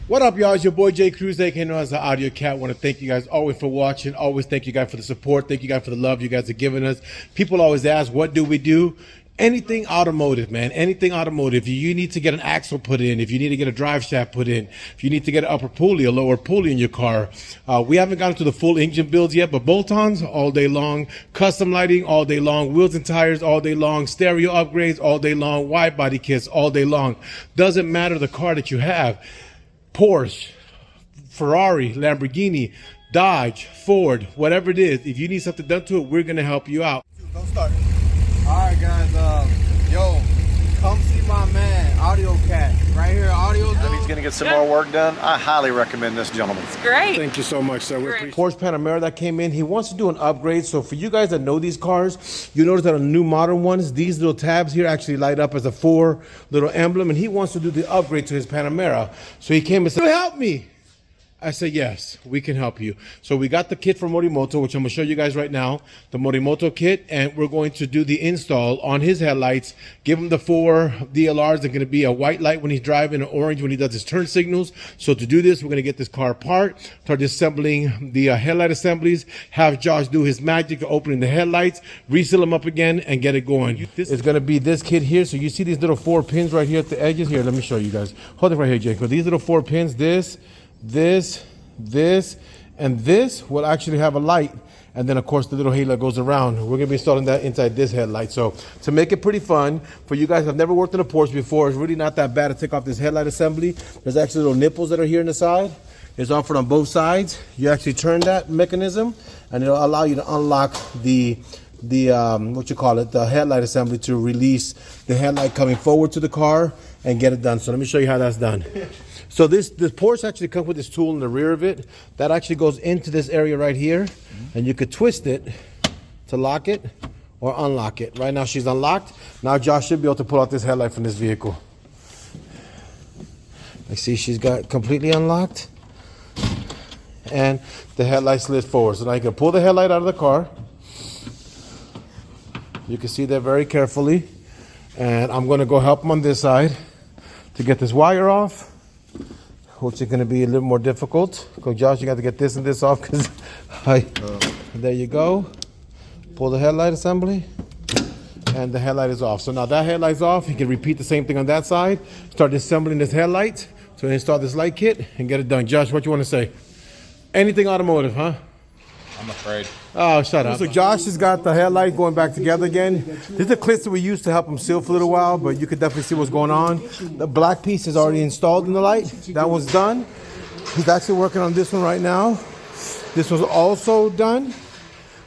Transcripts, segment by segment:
What up, y'all? It's your boy Jay Cruz, aka known as the Audio Cat. I want to thank you guys always for watching. Always thank you guys for the support. Thank you guys for the love you guys are giving us. People always ask, what do we do? Anything automotive, man. Anything automotive. If you need to get an axle put in, if you need to get a drive shaft put in, if you need to get an upper pulley, a lower pulley in your car. We haven't gotten to the full engine builds yet, but bolt-ons all day long, custom lighting all day long, wheels and tires all day long, stereo upgrades all day long, wide body kits all day long. Doesn't matter the car that you have. Porsche, Ferrari, Lamborghini, Dodge, Ford, whatever it is. If you need something done to it, we're going to help you out. Don't start. Alright guys, yo, come see my man, Audio Cat, right here, AUDIOZONE. He's going to get some more work done. I highly recommend this gentleman. It's great. Thank you so much, sir. Porsche Panamera that came in, he wants to do an upgrade. So for you guys that know these cars, you notice that on new modern ones, these little tabs here actually light up as a 4 little emblem, and he wants to do the upgrade to his Panamera. So he came and said, help me. I said, yes, we can help you. So we got the kit from Morimoto, which I'm going to show you guys right now, the Morimoto kit, and we're going to do the install on his headlights, give him the 4 DLRs. They're going to be a white light when he's driving, an orange when he does his turn signals. So to do this, we're going to get this car apart, start assembling the headlight assemblies, have Josh do his magic of opening the headlights, reseal them up again, and get it going. It's going to be this kit here. So you see these little 4 pins right here at the edges. Here, let me show you guys. Hold it right here, Jacob. These little 4 pins, this, and this will actually have a light, and then of course the little halo goes around. We're gonna be installing that inside this headlight. So to make it pretty fun for you guys who have never worked in a Porsche before, it's really not that bad to take off this headlight assembly. There's actually little nipples that are here on the side. It's offered on both sides. You actually turn that mechanism and it'll allow you to unlock the the headlight assembly to release the headlight coming forward to the car and get it done. So let me show you how that's done. So this Porsche actually comes with this tool in the rear of it that actually goes into this area right here, and you could twist it to lock it or unlock it. Right now she's unlocked. Now Josh should be able to pull out this headlight from this vehicle. I see she's got completely unlocked, and the headlight slid forward. So now you can pull the headlight out of the car. You can see that very carefully, and I'm going to go help him on this side to get this wire off, which is going to be a little more difficult. Because Josh, you got to get this and this off. Because there you go. Pull the headlight assembly, and the headlight is off. So now that headlight's off. You can repeat the same thing on that side. Start assembling this headlight. So install this light kit and get it done. Josh, what you want to say? Anything automotive, huh? I'm afraid. Oh, shut up. So Josh has got the headlight going back together again. These are clips that we used to help him seal for a little while, but you could definitely see what's going on. The black piece is already installed in the light. That one's done. He's actually working on this one right now. This was also done.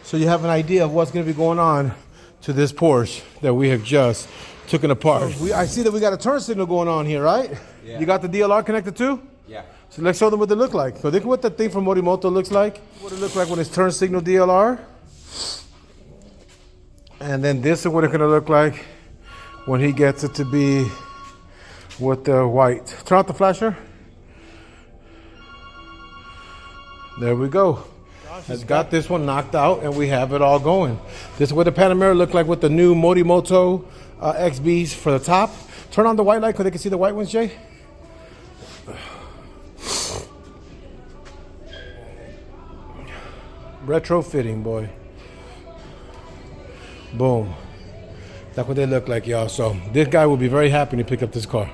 So you have an idea of what's going to be going on to this Porsche that we have just taken apart. I see that we got a turn signal going on here, right? Yeah. You got the DLR connected too? Yeah. So let's show them what they look like. So look what the thing from Morimoto looks like. What it looks like when it's turn signal DLR. And then this is what it's gonna look like when he gets it to be with the white. Turn out the flasher. There we go. Has got this one knocked out, and we have it all going. This is what the Panamera look like with the new Morimoto XBs for the top. Turn on the white light so they can see the white ones, Jay. Retrofitting, boy. Boom. That's what they look like, y'all. So this guy will be very happy to pick up this car.